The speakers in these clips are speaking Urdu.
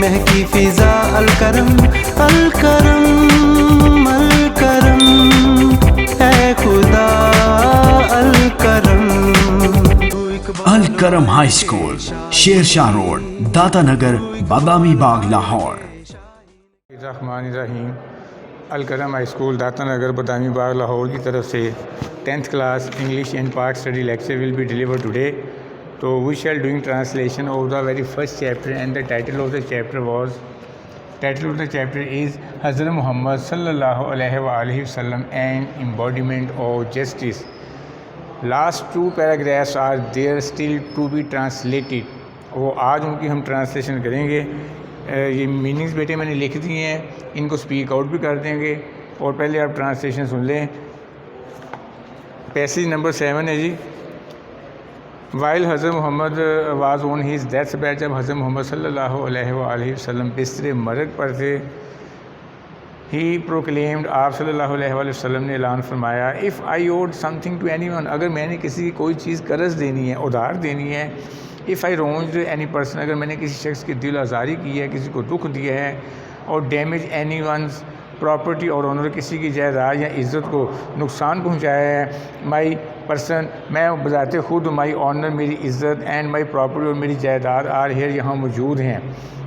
مہکی فضا الکرم الکرم الکرم اے خدا Al-Karam Al-Karam high school, Sher Shah road, داتا نگر، بادامی باغ، لاہور۔ الرحمن الرحیم۔ الکرم ہائی اسکول داتا نگر بادامی باغ لاہور کی طرف سے 10th class English and part study lecture will be delivered today. So we shall doing translation of the very first chapter, and the title of the chapter is Hazrat Muhammad sallallahu alaihi wasallam and embodiment of justice. Last two paragraphs are there still to be translated. وہ آج ان کی ہم ٹرانسلیشن کریں گے. یہ میننگز بیٹے میں نے لکھ دی ہیں، ان کو اسپیک آؤٹ بھی کر دیں گے، اور پہلے آپ ٹرانسلیشن سن لیں. پیسیج نمبر 7 ہے جی. وائل حضرت Muhammad was on his death bed, جب حضرت محمد صلی اللہ علیہ وآلہ وسلم بستر مرگ پر تھے، ہی پروکلیمڈ، آپ صلی اللہ علیہ وآلہ وسلم نے اعلان فرمایا، if I owed something to anyone, اگر میں نے کسی کی کوئی چیز قرض دینی ہے، ادھار دینی ہے. اف آئی رونجڈ اینی پرسن، اگر میں نے کسی شخص کی دل آزاری کی ہے، کسی کو دکھ دیا ہے. اور ڈیمیج اینی ونز پراپرٹی اور آنر، کسی کی جائیداد یا عزت کو نقصان پہنچایا ہے. مائی پرسن، میں بذات خود، مائی آنر، میری عزت، اینڈ مائی پراپرٹی، اور میری جائیداد، آر ہیئر، یہاں موجود ہیں.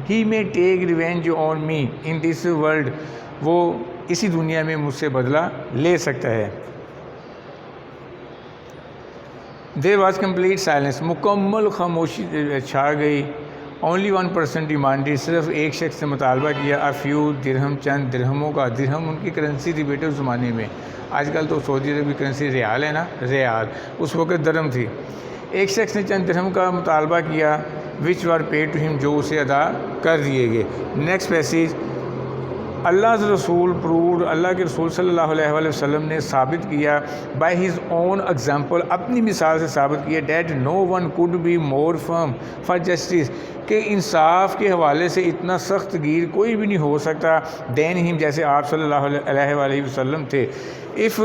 ہی میں take revenge on me in this world, وہ اسی دنیا میں مجھ سے بدلہ لے سکتا ہے. دیر واز کمپلیٹ سائلنس، مکمل خاموشی چھا گئی. اونلی 1% ڈیمانڈیڈ، صرف ایک شخص سے مطالبہ کیا. آ فیو درہم، چند درہموں کا. درہم ان کی کرنسی تھی بیٹے اس زمانے میں. آج کل تو سعودی عرب کی کرنسی ریال ہے نا، ریال، اس وقت درہم تھی. ایک شخص نے چند درہم کا مطالبہ کیا، وچ وار پیڈ ٹو ہم، جو اسے ادا کر دیے گئے. Next passage. اللہ رسول پرووڈ، اللہ کے رسول صلی اللہ علیہ وآلہ وسلم نے ثابت کیا، بائی ہز اون ایگزامپل، اپنی مثال سے ثابت کیا، that no one could be more firm for justice, کہ انصاف کے حوالے سے اتنا سخت گیر کوئی بھی نہیں ہو سکتا، دین ہم، جیسے آپ صلی اللہ علیہ وآلہ وسلم تھے. if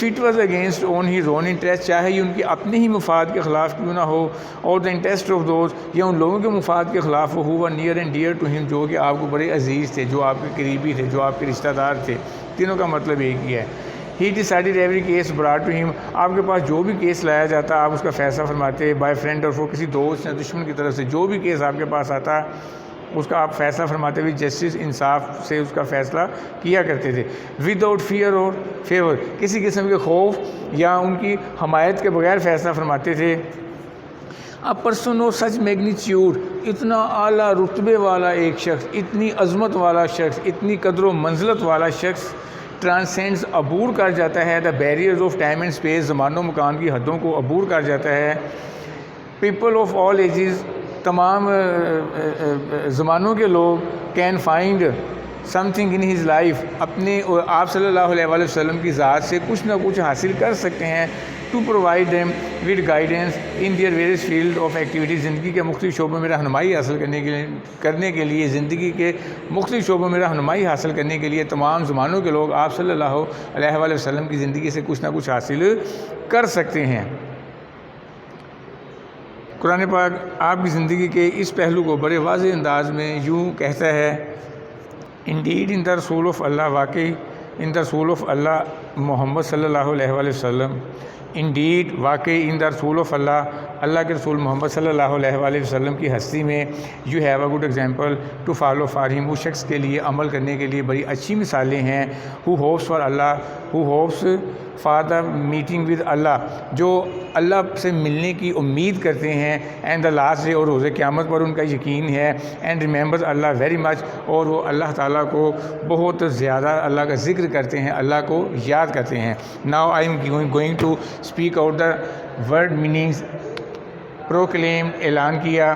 it was against on his own interest، چاہے یہ ان کی اپنے ہی مفاد کے خلاف کیوں نہ ہو، اور the interest of those، یا ان لوگوں کے مفاد کے خلاف ہو، who were near and dear to him، جو کہ آپ کو بڑے عزیز تھے، جو آپ کے قریبی تھے، جو آپ کے رشتہ دار تھے. تینوں کا مطلب ایک ہی ہے. He decided every case brought to him، آپ کے پاس جو بھی کیس لایا جاتا آپ اس کا فیصلہ فرماتے. بائی فرینڈ، اور وہ کسی دوست یا دشمن کی طرف سے جو بھی کیس آپ کے پاس آتا اس کا آپ فیصلہ فرماتے ہوئے جسٹس، انصاف سے اس کا فیصلہ کیا کرتے تھے. ود آؤٹ فیئر اور فیور، کسی قسم کے خوف یا ان کی حمایت کے بغیر فیصلہ فرماتے تھے. A person of such magnitude, اتنا اعلیٰ رتبے والا ایک شخص، اتنی عظمت والا شخص، اتنی قدر و منزلت والا شخص، ٹرانسینڈز، عبور کر جاتا ہے، the barriers of time and space, زمان و مکان کی حدوں کو عبور کر جاتا ہے. پیپل آف آل ایجز، تمام زمانوں کے لوگ، can find some thing in his life, اپنے آپ صلی اللہ علیہ وآلہ وسلم کی ذات سے کچھ نہ کچھ حاصل کر سکتے ہیں. To provide them with guidance in their various field of activities, زندگی کے مختلف شعبوں میں رہنمائی حاصل کرنے کے لیے زندگی کے مختلف شعبوں میں رہنمائی حاصل کرنے کے لیے تمام زمانوں کے لوگ آپ صلی اللہ علیہ وآلہ وسلم کی زندگی سے کچھ نہ کچھ حاصل کر سکتے ہیں. قرآن پاک آپ کی زندگی کے اس پہلو کو بڑے واضح انداز میں یوں کہتا ہے، انڈیڈ ان دا رسول آف اللہ، واقعی ان دا رسول آف اللہ محمد صلی اللہ علیہ وآلہ وسلم، انڈیڈ، واقعی ان دا رسول آف اللہ، اللہ کے رسول محمد صلی اللہ علیہ وآلہ وسلم کی ہستی میں، you have a good example to follow for ہم، اس شخص کے لیے عمل کرنے کے لیے بڑی اچھی مثالیں ہیں. Who hopes for Allah, who hopes for the meeting with Allah, جو اللہ سے ملنے کی امید کرتے ہیں. اینڈ دا لاسٹ ڈے، اور روز قیامت پر ان کا یقین ہے. And remember Allah very much, اور وہ اللہ تعالیٰ کو بہت زیادہ اللہ کا ذکر کرتے ہیں، اللہ کو یاد کرتے ہیں. Now I am going to speak out the word meanings. Proclaim, اعلان کیا.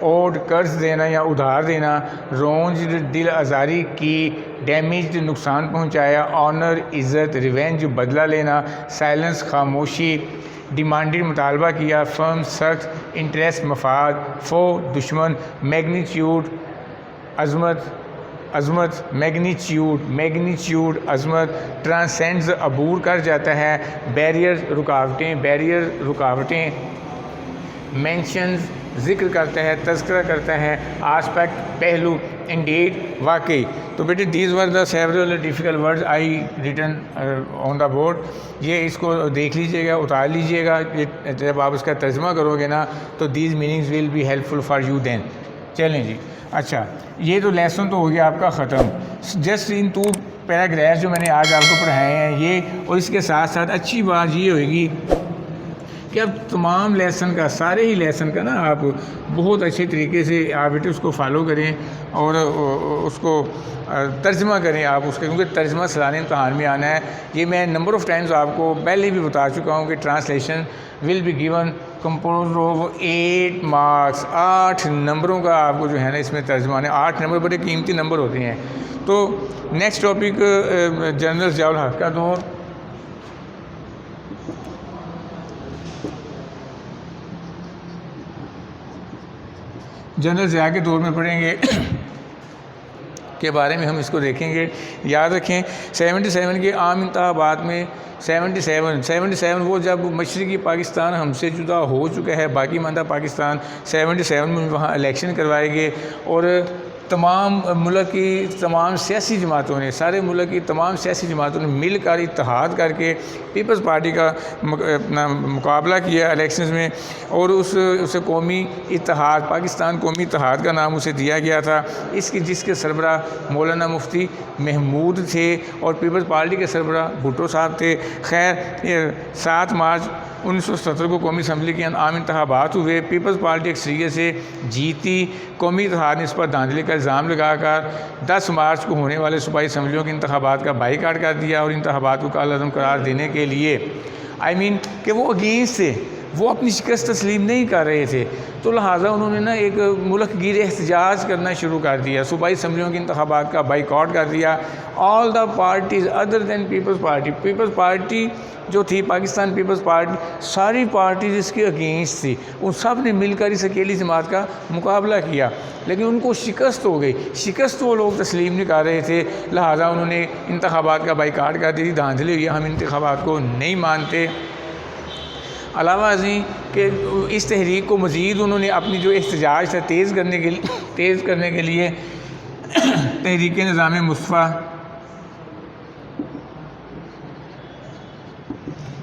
اوڈ، قرض دینا یا ادھار دینا. رونجڈ، دل آزاری کی. ڈیمیجڈ، نقصان پہنچایا. آنر، عزت. ریونج، بدلہ لینا. سائلنس، خاموشی. ڈیمانڈڈ، مطالبہ کیا. فرم، سخت. انٹرسٹ، مفاد. فو، دشمن. میگنیچیوڈ، عظمت. میگنیچیوڈ، عظمت. ٹرانسینڈز، عبور کر جاتا ہے. بیریئر، رکاوٹیں. مینشنز، ذکر کرتا ہے، تذکرہ کرتا ہے، آسپیکٹ، پہلو، انڈیڈ، واقعی. تو بیٹے these were the several difficult words I written on the board. یہ اس کو دیکھ لیجیے گا، اتار لیجیے گا. جب آپ اس کا ترجمہ کرو گے نا تو these meanings will be helpful for you then. چلیں جی. اچھا یہ تو لیسن تو ہو گیا آپ کا ختم. جسٹ ان 2 پیراگراف جو میں نے آج آپ کو پڑھائے ہیں یہ، اور اس کے ساتھ ساتھ اچھی بات یہ ہوئے گی کہ اب تمام لیسن کا، سارے ہی لیسن کا نا آپ بہت اچھے طریقے سے آپ بیٹے اس کو فالو کریں اور اس کو ترجمہ کریں آپ اس کا، کیونکہ ترجمہ سالانہ امتحان میں آنا ہے. یہ میں نمبر آف ٹائمز آپ کو پہلے بھی بتا چکا ہوں کہ translation will be given composed of 8 marks. 8 نمبروں کا آپ کو جو ہے نا اس میں ترجمہ ہے. 8 نمبر بڑے قیمتی نمبر ہوتے ہیں. تو نیکسٹ ٹاپک جنرل ضیاء الحق کا دور. جنرل ضیاء کے دور میں پڑھیں گے کے بارے میں ہم اس کو دیکھیں گے. یاد رکھیں 77 کے عام انتخابات میں 77 وہ جب مشرقی پاکستان ہم سے جدا ہو چکا ہے، باقی ماندہ پاکستان، 77 میں وہاں الیکشن کروائے گئے اور تمام ملک کی تمام سیاسی جماعتوں نے، سارے ملک کی تمام سیاسی جماعتوں نے مل کر اتحاد کر کے پیپلز پارٹی کا اپنا مقابلہ کیا الیکشنز میں، اور اسے قومی اتحاد، پاکستان قومی اتحاد کا نام اسے دیا گیا تھا. اس کی جس کے سربراہ مولانا مفتی محمود تھے اور پیپلز پارٹی کے سربراہ بھٹو صاحب تھے. خیر 7 مارچ 1977 کو قومی اسمبلی کے عام انتخابات ہوئے. پیپلز پارٹی اکثریت سے جیتی. قومی اتحاد نے اس پر دھاندلی کا الزام لگا کر 10 مارچ کو ہونے والے صوبائی اسمبلیوں کے انتخابات کا بائیکاٹ کر دیا اور انتخابات کو کالعدم قرار دینے کے لیے کہ وہ اگینسٹ تھے، وہ اپنی شکست تسلیم نہیں کر رہے تھے، تو لہٰذا انہوں نے نا ایک ملک گیر احتجاج کرنا شروع کر دیا. صوبائی اسمبلیوں کے انتخابات کا بائیکاٹ کر دیا. All the parties other than peoples party جو تھی، پاکستان پیپلز پارٹی، ساری پارٹیز اس کے اگینسٹ تھی. ان سب نے مل کر اس اکیلی جماعت کا مقابلہ کیا، لیکن ان کو شکست ہو گئی. شکست وہ لوگ تسلیم نہیں کر رہے تھے، لہٰذا انہوں نے انتخابات کا بائیکاٹ کر دی. دھاندلی ہوئی، ہم انتخابات کو نہیں مانتے. علاوہ ازیں کہ اس تحریک کو مزید انہوں نے اپنی جو احتجاج تھا تیز کرنے کے لیے تحریک نظام مصطفیٰ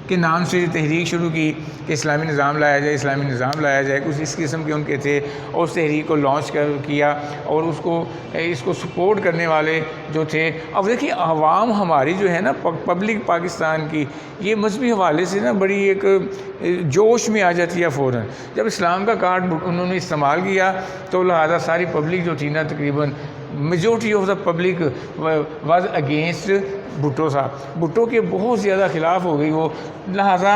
کے نام سے تحریک شروع کی کہ اسلامی نظام لایا جائے. کچھ اس قسم کے ان کے تھے اور اس تحریک کو لانچ کیا اور اس کو سپورٹ کرنے والے جو تھے. اب دیکھیے عوام ہماری جو ہے نا پبلک پاکستان کی، یہ مذہبی حوالے سے نا بڑی ایک جوش میں آ جاتی ہے فوراً. جب اسلام کا کارڈ انہوں نے استعمال کیا تو لہٰذا ساری پبلک جو تھی نا، تقریباً majority of the public was against Bhutto صاحب. بھٹو کے بہت زیادہ خلاف ہو گئی وہ، لہٰذا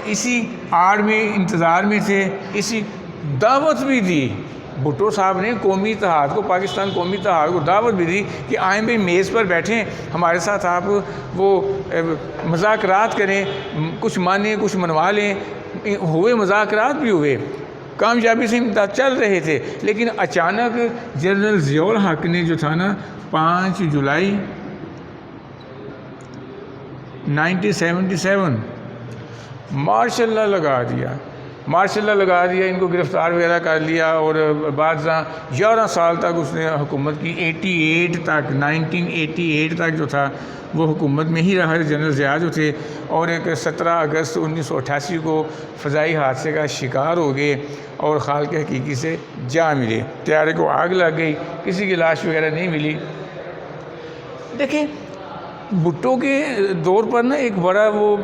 اسی آڑ میں انتظار میں تھے. اسی دعوت بھی دی بھٹو صاحب نے قومی اتحاد کو، پاکستان قومی اتحاد کو دعوت بھی دی کہ آئیں بھائی میز پر بیٹھیں، ہمارے ساتھ آپ وہ مذاکرات کریں، کچھ مانیں کچھ منوا لیں. ہوئے مذاکرات بھی ہوئے، کامیابی سے چل رہے تھے. لیکن اچانک جنرل ضیاء الحق نے جو تھا نا 5 جولائی 1977 مارشل لا لگا دیا. ان کو گرفتار وغیرہ کر لیا اور بعد 11 سال تک اس نے حکومت کی. 1988 تک جو تھا وہ حکومت میں ہی رہا جنرل ضیاء جو تھے. اور ایک 17 اگست 1988 کو فضائی حادثے کا شکار ہو گئے اور خالق حقیقی سے جا ملے. طیارے کو آگ لگ گئی، کسی کی لاش وغیرہ نہیں ملی. دیکھیں بھٹو کے دور پر نا ایک بڑا وہ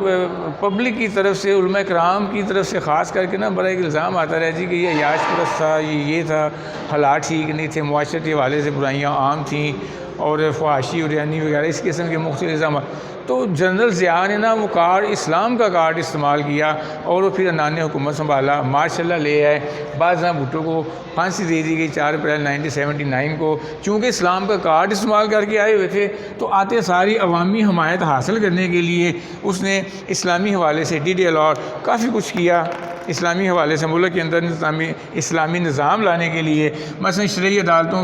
پبلک کی طرف سے، علماء کرام کی طرف سے خاص کر کے نا بڑا ایک الزام آتا رہا جی کہ یہ عیاش پرست تھا، یہ تھا، حالات ٹھیک نہیں تھے، معاشرتی حوالے سے برائیاں عام تھیں اور فحاشی اور ریانی وغیرہ اس قسم کے مختلف الزامات. تو جنرل ضیاء نے نا وہ کارڈ، اسلام کا کارڈ استعمال کیا اور وہ پھر انان نے حکومت سنبھالا. ماشاء اللہ لے آئے. بعض بھٹو کو پھانسی دے دی گئی 4 اپریل 1979 کو. چونکہ اسلام کا کارڈ استعمال کر کے آئے ہوئے تھے تو آتے ساری عوامی حمایت حاصل کرنے کے لیے اس نے اسلامی حوالے سے DDL اور کافی کچھ کیا. اسلامی حوالے سے ملک کے اندر اسلامی نظام لانے کے لیے مثلا شرعی عدالتوں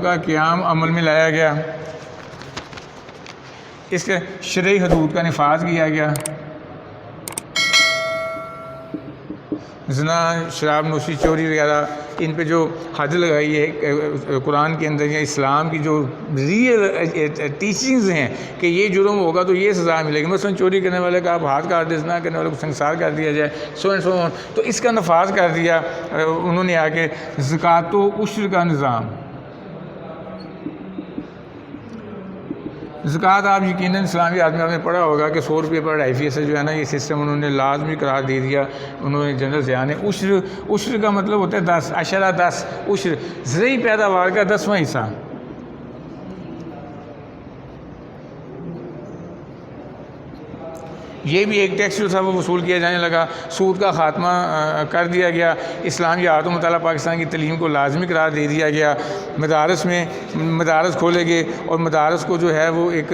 کا قیام عمل میں لایا گیا. اس کے شرعی حدود کا نفاذ کیا گیا. زنا، شراب نوشی، چوری وغیرہ، ان پہ جو حد لگائی ہے قرآن کے اندر یا اسلام کی جو ریئل ٹیچنگز ہیں کہ یہ جرم ہوگا تو یہ سزا ملے گی، مثلا چوری کرنے والے کا آپ ہاتھ کاٹ دیں، زنا کرنے والے کو سنسار کر دیا جائے، سو اینڈ سو آن، تو اس کا نفاذ کر دیا انہوں نے آ کے زکوٰۃ و عشر کا نظام۔ زکوٰۃ آپ یقیناً اسلامی آدمی آپ نے پڑھا ہوگا کہ 100 روپے پر 2.5% جو ہے نا یہ سسٹم انہوں نے لازمی قرار دے دیا انہوں نے جنرل ضیاء نے۔ عشر کا مطلب ہوتا ہے 10 اشرہ 10 عشر، زرعی پیداوار کا 10واں حصہ۔ یہ بھی ایک ٹیکس جو تھا وہ وصول کیا جانے لگا۔ سود کا خاتمہ کر دیا گیا، اسلامیات و مطالعہ پاکستان کی تعلیم کو لازمی قرار دے دیا گیا۔ مدارس کھولے گئے اور مدارس کو جو ہے وہ ایک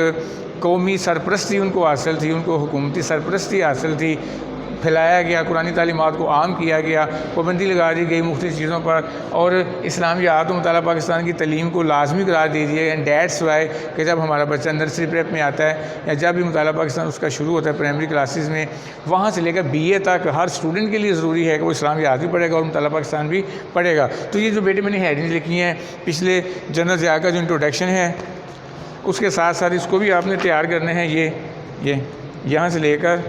قومی سرپرستی ان کو حاصل تھی، ان کو حکومتی سرپرستی حاصل تھی، پھیلایا گیا، قرآنی تعلیمات کو عام کیا گیا، پابندی لگا دی گئی مختلف چیزوں پر، اور اسلامیات و مطالعہ پاکستان کی تعلیم کو لازمی قرار دے دیا گیا۔ اینڈ دیٹس وائی کہ جب ہمارا بچہ نرسری پریپ میں آتا ہے یا جب بھی مطالعہ پاکستان اس کا شروع ہوتا ہے پرائمری کلاسز میں، وہاں سے لے کر BA تک ہر اسٹوڈنٹ کے لیے ضروری ہے کہ وہ اسلامیات بھی پڑھے گا اور مطالعہ پاکستان بھی پڑھے گا۔ تو یہ جو بیٹے میں نے ہیڈنگ لکھی ہیں پچھلے جنرل ضیاء کا جو انٹروڈکشن ہے اس کے ساتھ ساتھ اس کو بھی آپ نے تیار کرنے ہیں، یہ یہاں سے لے کر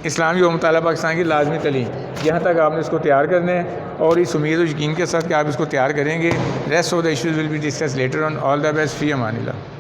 اسلامی و مطالعہ پاکستان کی لازمی تعلیم یہاں تک آپ نے اس کو تیار کرنا ہے، اور اس امید و یقین کے ساتھ کہ آپ اس کو تیار کریں گے۔ Rest of the issues will be discuss later on. All the best, فی امان اللہ۔